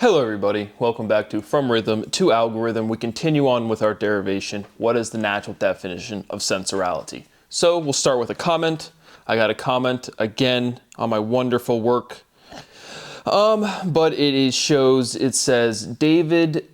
Hello everybody, welcome back to From Rhythm to Algorithm. We continue on with our derivation. What is the natural definition of sensorality? So we'll start with a comment. I got a comment again on my wonderful work. But it says David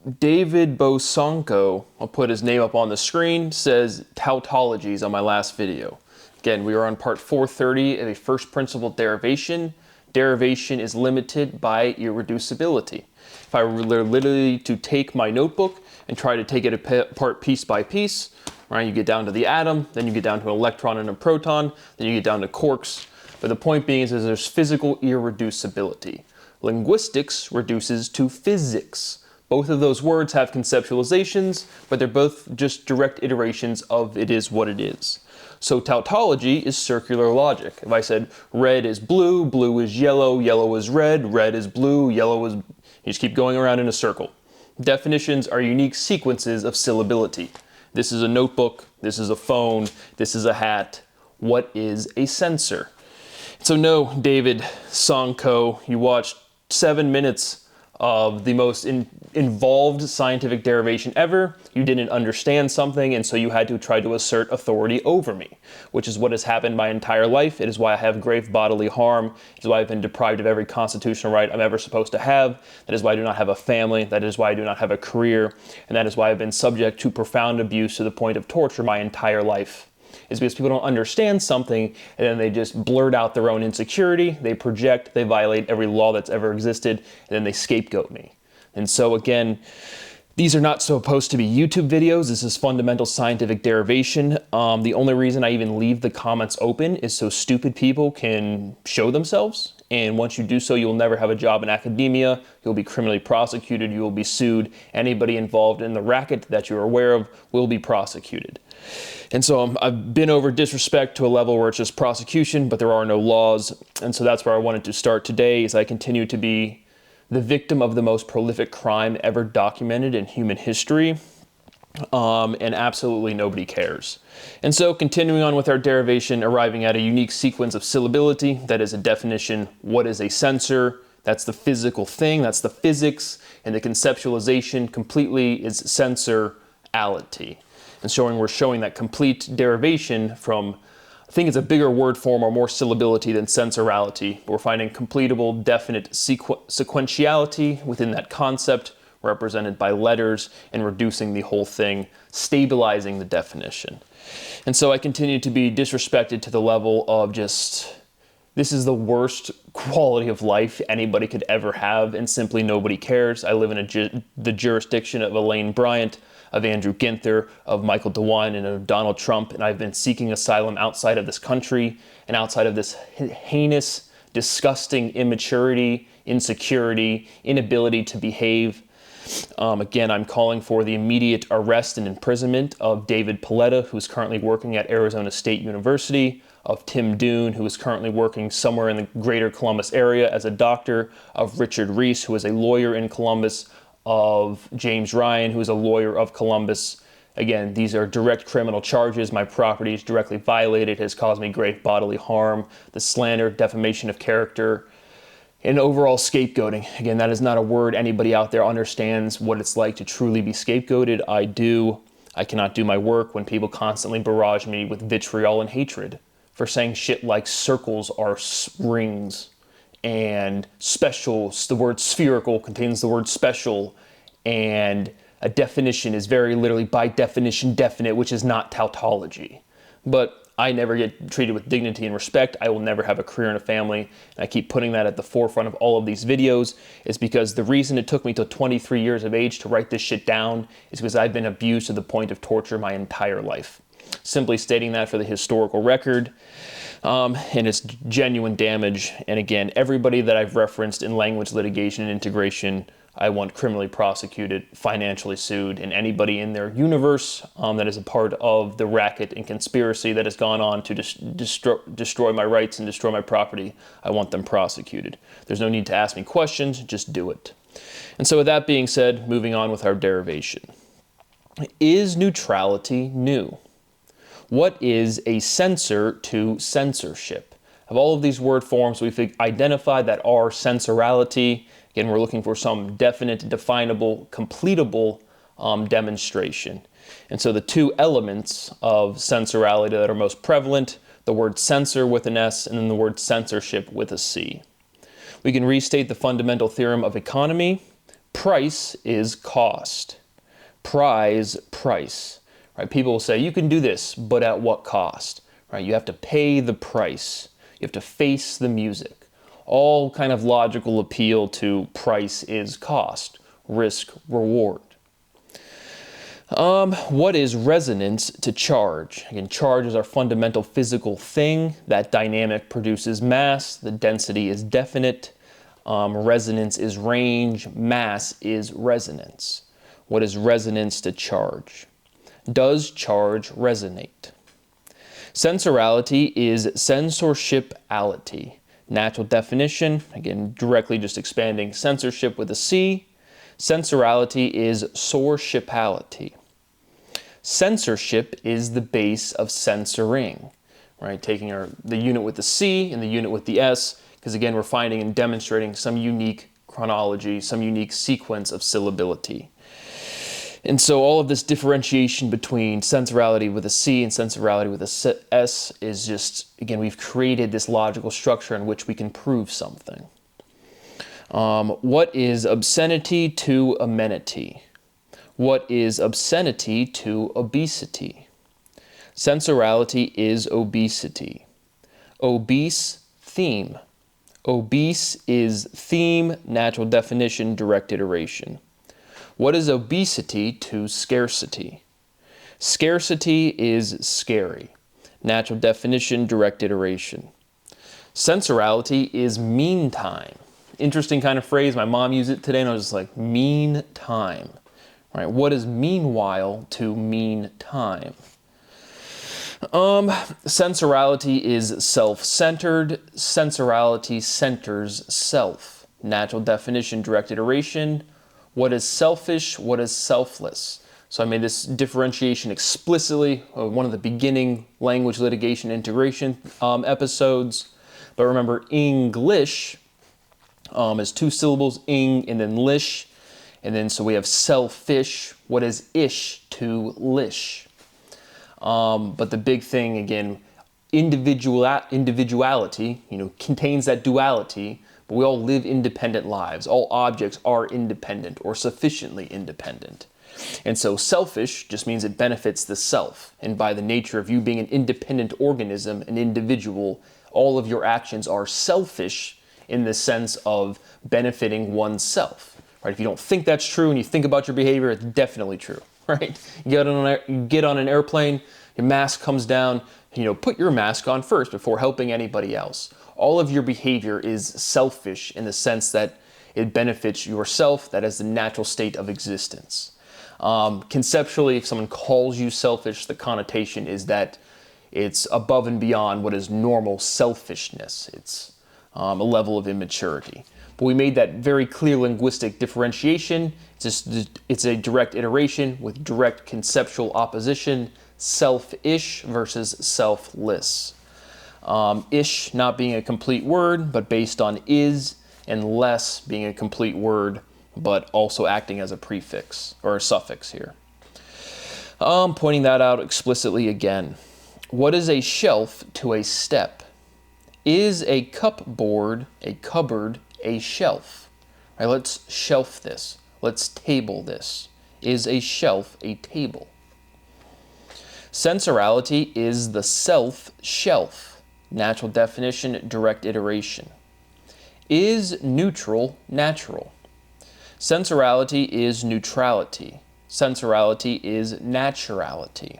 Bosonko, I'll put his name up on the screen, says tautologies on my last video. Again, we are on part 430 of a first principle derivation. Derivation is limited by irreducibility. If I were literally to take my notebook and try to take it apart piece by piece, right, you get down to the atom, then you get down to an electron and a proton, then you get down to quarks. But the point being is there's physical irreducibility. Linguistics reduces to physics. Both of those words have conceptualizations, but they're both just direct iterations of it is what it is. So tautology is circular logic. If I said red is blue, blue is yellow, yellow is red, red is blue, yellow is... You just keep going around in a circle. Definitions are unique sequences of syllability. This is a notebook, this is a phone, this is a hat. What is a sensor? So no, David Sonko, you watched 7 minutes of the most involved scientific derivation ever. You didn't understand something, and so you had to try to assert authority over me, which is what has happened my entire life. It is why I have grave bodily harm. It is why I've been deprived of every constitutional right I'm ever supposed to have. That is why I do not have a family. That is why I do not have a career. And that is why I've been subject to profound abuse to the point of torture my entire life. Is because people don't understand something and then they just blurt out their own insecurity, they project, they violate every law that's ever existed, and then they scapegoat me. And so again, these are not supposed to be YouTube videos. This is fundamental scientific derivation. The only reason I even leave the comments open is so stupid people can show themselves. And once you do so, you'll never have a job in academia. You'll be criminally prosecuted. You will be sued. Anybody involved in the racket that you're aware of will be prosecuted. And so I've been over disrespect to a level where it's just prosecution, but there are no laws. And so that's where I wanted to start today, as I continue to be the victim of the most prolific crime ever documented in human history. And absolutely nobody cares. And so continuing on with our derivation, arriving at a unique sequence of syllability, that is a definition. What is a sensor? That's the physical thing, that's the physics, and the conceptualization completely is sensorality. And we're showing that complete derivation from, I think it's a bigger word form or more syllability than sensorality, but we're finding completable, definite sequentiality within that concept, represented by letters, and reducing the whole thing, stabilizing the definition. And so I continue to be disrespected to the level of just, this is the worst quality of life anybody could ever have, and simply nobody cares. I live in the jurisdiction of Elaine Bryant, of Andrew Ginther, of Michael DeWine, and of Donald Trump, and I've been seeking asylum outside of this country and outside of this heinous, disgusting immaturity, insecurity, inability to behave. Again, I'm calling for the immediate arrest and imprisonment of David Paletta, who's currently working at Arizona State University, of Tim Doon, who is currently working somewhere in the greater Columbus area as a doctor, of Richard Reese, who is a lawyer in Columbus, of James Ryan, who is a lawyer of Columbus. Again, these are direct criminal charges. My property is directly violated, has caused me great bodily harm, the slander, defamation of character, and overall scapegoating. Again, that is not a word anybody out there understands what it's like to truly be scapegoated. I do. I cannot do my work when people constantly barrage me with vitriol and hatred for saying shit like circles are rings, and special, the word spherical contains the word special, and a definition is very literally by definition definite, which is not tautology. But I never get treated with dignity and respect. I will never have a career and a family. And I keep putting that at the forefront of all of these videos, is because the reason it took me till 23 years of age to write this shit down is because I've been abused to the point of torture my entire life. Simply stating that for the historical record. And it's genuine damage. And again, everybody that I've referenced in language litigation and integration, I want criminally prosecuted, financially sued, and anybody in their universe that is a part of the racket and conspiracy that has gone on to destroy my rights and destroy my property, I want them prosecuted. There's no need to ask me questions, just do it. And so with that being said, moving on with our derivation. Is neutrality new? What is a censor to censorship? Of all of these word forms, we've identified that our sensorality, Again, we're looking for some definite, definable, completable demonstration. And so the two elements of sensorality that are most prevalent, the word censor with an S and then the word censorship with a C. We can restate the fundamental theorem of economy. Price is cost. Price, price. Right? People will say, you can do this, but at what cost? Right? You have to pay the price. You have to face the music. All kind of logical appeal to price is cost, risk, reward. What is resonance to charge? Again, charge is our fundamental physical thing. That dynamic produces mass. The density is definite. Resonance is range. Mass is resonance. What is resonance to charge? Does charge resonate? Sensorality is censorshipality. Natural definition, again, directly just expanding censorship with a C. Sensorality is sourshipality. Censorship is the base of censoring, right? Taking the unit with the C and the unit with the S, because again, we're finding and demonstrating some unique chronology, some unique sequence of syllability. And so all of this differentiation between sensorality with a C and sensorality with a S is just, again, we've created this logical structure in which we can prove something. What is obscenity to amenity? What is obscenity to obesity? Sensorality is obesity. Obese, theme. Obese is theme, natural definition, direct iteration. What is obesity to scarcity? Scarcity is scary. Natural definition, direct iteration. Sensorality is meantime. Interesting kind of phrase. My mom used it today and I was just like, meantime. Right? What is meanwhile to meantime? Sensorality is self-centered. Sensorality centers self. Natural definition, direct iteration. What is selfish? What is selfless? So I made this differentiation explicitly on one of the beginning language litigation integration episodes. But remember, English is two syllables, ing and then lish. And then so we have selfish. What is ish to lish? But the big thing, again, individuality, contains that duality, but we all live independent lives. All objects are independent or sufficiently independent. And so selfish just means it benefits the self. And by the nature of you being an independent organism, an individual, all of your actions are selfish in the sense of benefiting oneself. Right? If you don't think that's true and you think about your behavior, it's definitely true. Right? You get on an airplane, your mask comes down, put your mask on first before helping anybody else. All of your behavior is selfish in the sense that it benefits yourself. That is the natural state of existence. Conceptually, if someone calls you selfish, the connotation is that it's above and beyond what is normal selfishness. It's a level of immaturity. But we made that very clear linguistic differentiation. It's a direct iteration with direct conceptual opposition, selfish versus selfless. Ish not being a complete word, but based on is, and less being a complete word, but also acting as a prefix or a suffix here. Pointing that out explicitly again. What is a shelf to a step? Is a cupboard, a cupboard, a shelf? All right, let's shelf this. Let's table this. Is a shelf a table? Sensorality is the self-shelf. Natural definition, direct iteration. Is neutral natural? Sensorality is neutrality. Sensorality is naturality.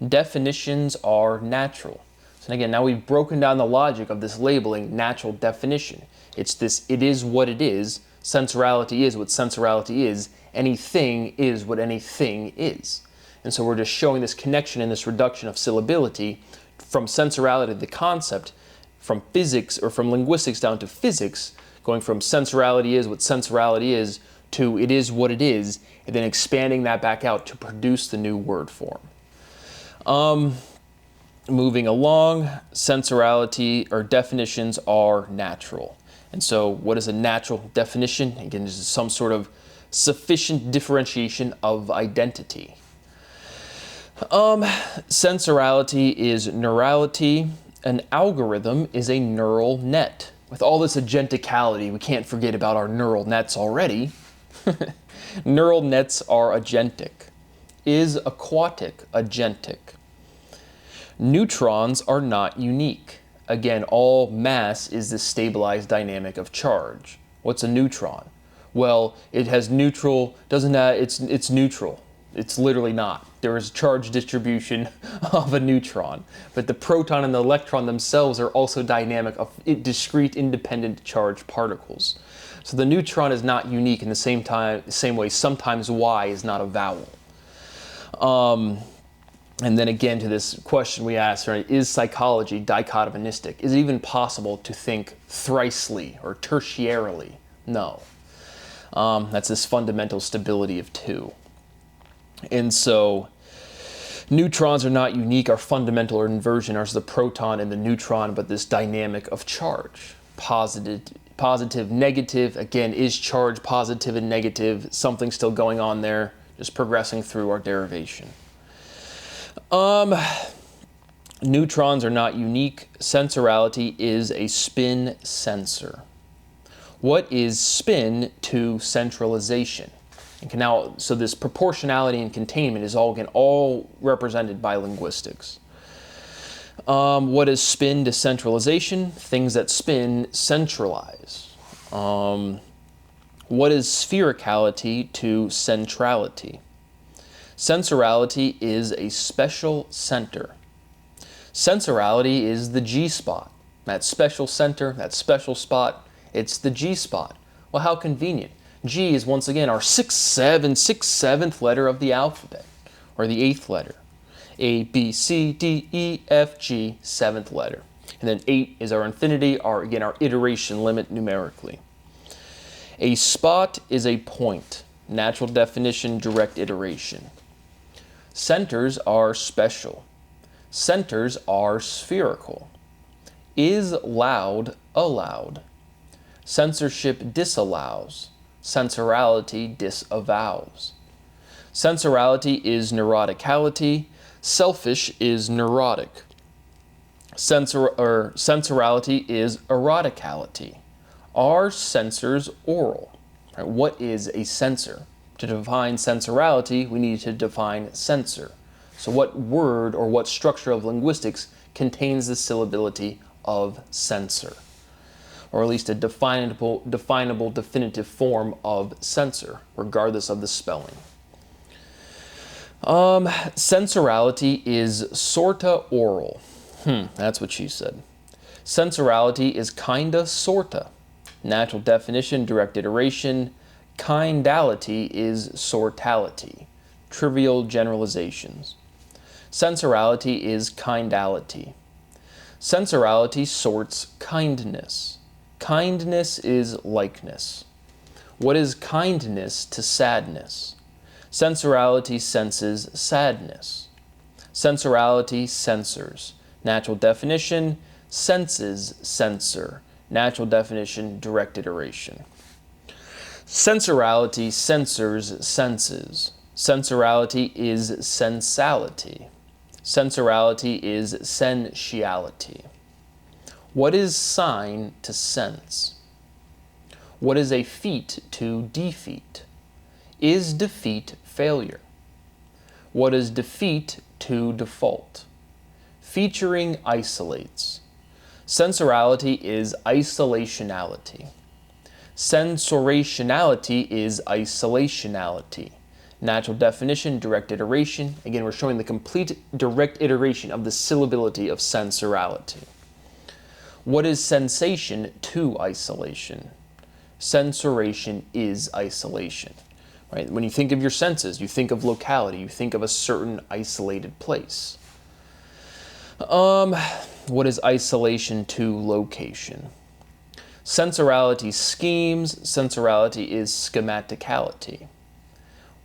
Definitions are natural. So again, now we've broken down the logic of this labeling, natural definition. It's this, it is what it is. Sensorality is what sensorality is. Anything is what anything is. And so we're just showing this connection and this reduction of syllability from sensorality, the concept, from physics or from linguistics down to physics, going from sensorality is what sensorality is to it is what it is, and then expanding that back out to produce the new word form. Moving along, sensorality or definitions are natural. And so what is a natural definition? Again, this is some sort of sufficient differentiation of identity. Sensorality is neurality. An algorithm is a neural net. With all this agenticality, we can't forget about our neural nets already. Neural nets are agentic. Is aquatic agentic? Neutrons are not unique. Again, all mass is the stabilized dynamic of charge. What's a neutron? Well, it has neutral, doesn't have, it's neutral. It's literally not. There is charge distribution of a neutron, but the proton and the electron themselves are also dynamic of discrete independent charged particles. So the neutron is not unique in the same way sometimes Y is not a vowel. And then again to this question we asked, right, is psychology dichotomistic? Is it even possible to think thrisely or tertiarily? No. That's this fundamental stability of two. And so neutrons are not unique. Our fundamental or inversion are the proton and the neutron, but this dynamic of charge. Positive, negative. Again, is charge positive and negative? Something still going on there, just progressing through our derivation. Neutrons are not unique. Sensorality is a spin sensor. What is spin to centralization? And so this proportionality and containment is all represented by linguistics. What is spin to centralization? Things that spin centralize. What is sphericality to centrality? Sensorality is a special center. Sensorality is the G-spot. That special center, that special spot, it's the G-spot. Well, how convenient. G is once again our sixth, seventh letter of the alphabet, or the 8th letter. A, B, C, D, E, F, G, 7th letter. And then 8 is our infinity, our iteration limit numerically. A spot is a point. Natural definition, direct iteration. Centers are special. Centers are spherical. Is loud allowed? Censorship disallows. Sensorality disavows. Sensorality is neuroticality. Selfish is neurotic. Sensorality is eroticality. Are sensors oral? Right, what is a sensor? To define sensorality, we need to define sensor. So what word or what structure of linguistics contains the syllability of sensor? Or at least a definable, definitive form of sensor, regardless of the spelling. Sensorality is sorta oral. That's what she said. Sensorality is kinda sorta. Natural definition, direct iteration. Kindality is sortality. Trivial generalizations. Sensorality is kindality. Sensorality sorts kindness. Kindness is likeness. What is kindness to sadness? Sensorality senses sadness. Sensorality censors. Natural definition, senses censor. Natural definition, direct iteration. Sensorality censors senses. Sensorality is sensality. Sensorality is sensuality. What is sign to sense? What is a feat to defeat? Is defeat failure? What is defeat to default? Featuring isolates. Sensorality is isolationality. Sensorationality is isolationality. Natural definition, direct iteration. Again, we're showing the complete direct iteration of the syllability of sensorality. What is sensation to isolation? Sensoration is isolation. Right? When you think of your senses, you think of locality, you think of a certain isolated place. What is isolation to location? Sensorality schemes, sensorality is schematicality.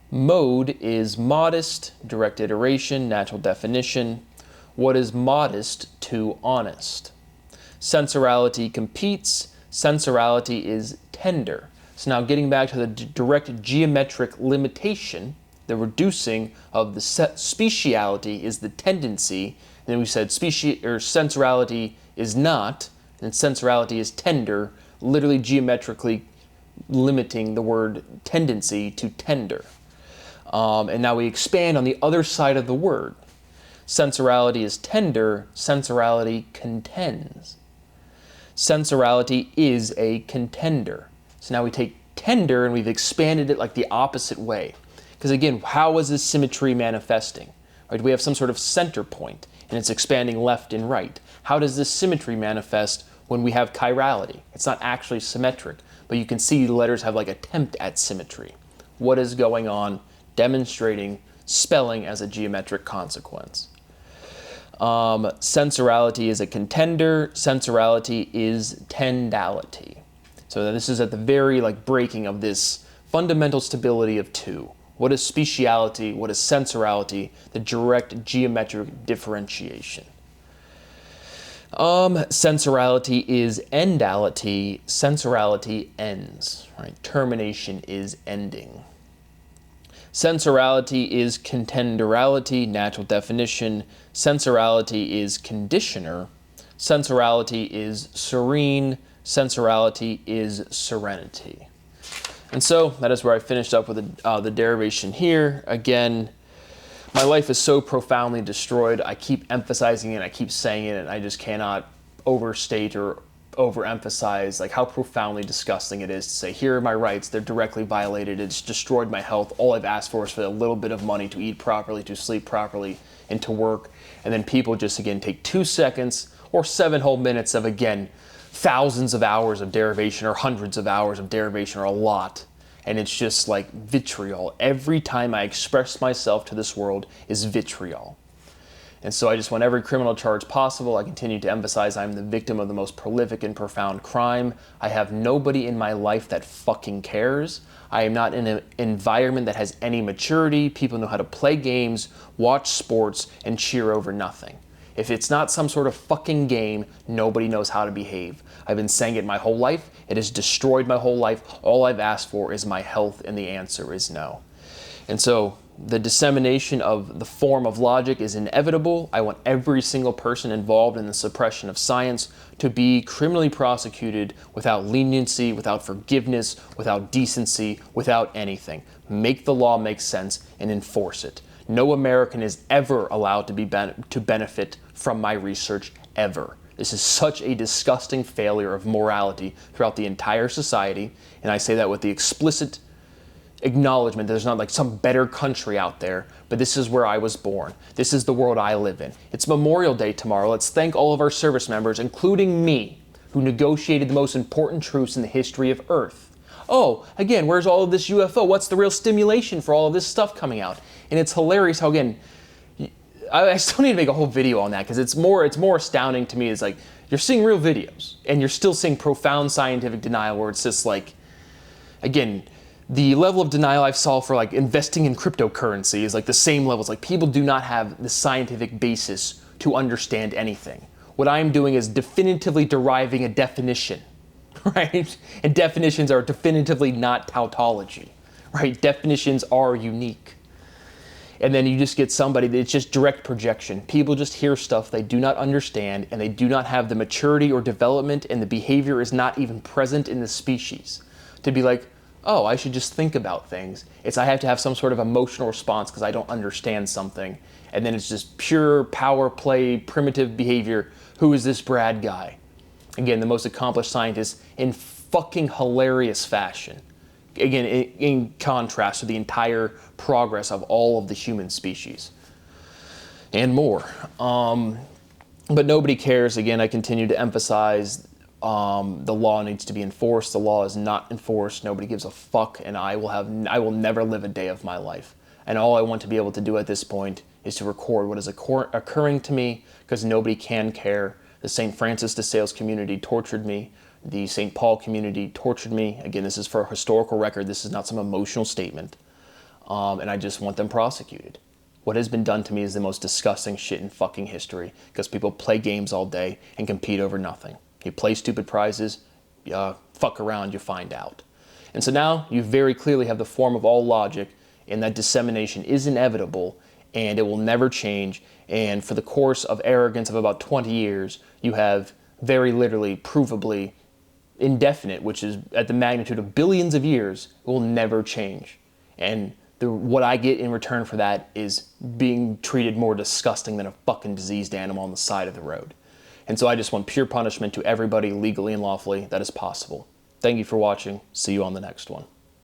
Mode is modest, direct iteration, natural definition. What is modest to honest? Sensorality competes, Sensorality is tender. So now getting back to the direct geometric limitation, the reducing of the speciality is the tendency, and then we said sensorality is not, and sensorality is tender, literally geometrically limiting the word tendency to tender. And now we expand on the other side of the word. Sensorality is tender, sensorality contends. Sensorality is a contender. So now we take tender and we've expanded it like the opposite way. Because again, how is this symmetry manifesting? Right? We have some sort of center point and it's expanding left and right. How does this symmetry manifest when we have chirality? It's not actually symmetric, but you can see the letters have like attempt at symmetry. What is going on? Demonstrating spelling as a geometric consequence. Sensorality is a contender. Sensorality is tendality. So this is at the very breaking of this fundamental stability of two. What is speciality? What is sensorality? The direct geometric differentiation. Sensorality is endality. Sensorality ends. Right? Termination is ending. Sensorality is contenderality, natural definition. Sensorality is conditioner. Sensorality is serene. Sensorality is serenity. And so that is where I finished up with the derivation here. Again, my life is so profoundly destroyed. I keep emphasizing it, I keep saying it, and I just cannot overstate or overemphasize how profoundly disgusting it is to say, here are my rights, they're directly violated, it's destroyed my health, all I've asked for is for a little bit of money to eat properly, to sleep properly, and to work. And then people just, again, take 2 seconds or 7 whole minutes of, again, thousands of hours of derivation or hundreds of hours of derivation or a lot. And it's just like vitriol. Every time I express myself to this world is vitriol. And so I just want every criminal charge possible. I continue to emphasize I'm the victim of the most prolific and profound crime. I have nobody in my life that fucking cares. I am not in an environment that has any maturity. People know how to play games, watch sports, and cheer over nothing. If it's not some sort of fucking game, nobody knows how to behave. I've been saying it my whole life. It has destroyed my whole life. All I've asked for is my health, and the answer is no. And so the dissemination of the form of logic is inevitable. I want every single person involved in the suppression of science to be criminally prosecuted without leniency, without forgiveness, without decency, without anything. Make the law make sense and enforce it. No American is ever allowed to benefit from my research, ever. This is such a disgusting failure of morality throughout the entire society, and I say that with the explicit acknowledgement that there's not some better country out there, but this is where I was born. This is the world I live in. It's Memorial Day tomorrow. Let's thank all of our service members, including me, who negotiated the most important truths in the history of Earth. Oh, again, where's all of this UFO? What's the real stimulation for all of this stuff coming out? And it's hilarious how, again, I still need to make a whole video on that because it's more astounding to me. Is you're seeing real videos and you're still seeing profound scientific denial where it's just again, the level of denial I've saw for investing in cryptocurrency is the same levels. People do not have the scientific basis to understand anything. What I'm doing is definitively deriving a definition, right? And definitions are definitively not tautology, right? Definitions are unique. And then you just get somebody that's just direct projection. People just hear stuff they do not understand, and they do not have the maturity or development, and the behavior is not even present in the species to be oh, I should just think about things. It's I have to have some sort of emotional response because I don't understand something. And then it's just pure power play, primitive behavior. Who is this Brad guy? Again, the most accomplished scientist in fucking hilarious fashion. Again, in contrast to the entire progress of all of the human species. And more. But nobody cares. Again, I continue to emphasize the law needs to be enforced. The law is not enforced. Nobody gives a fuck, and I will never live a day of my life. And all I want to be able to do at this point is to record what is occurring to me, because nobody can care. The St. Francis de Sales community tortured me. The St. Paul community tortured me. Again, this is for a historical record. This is not some emotional statement. And I just want them prosecuted. What has been done to me is the most disgusting shit in fucking history, because people play games all day and compete over nothing. You play stupid prizes, fuck around, you find out. And so now you very clearly have the form of all logic, and that dissemination is inevitable, and it will never change. And for the course of arrogance of about 20 years, you have very literally, provably, indefinite, which is at the magnitude of billions of years, will never change. And what I get in return for that is being treated more disgusting than a fucking diseased animal on the side of the road. And so I just want pure punishment to everybody legally and lawfully that is possible. Thank you for watching. See you on the next one.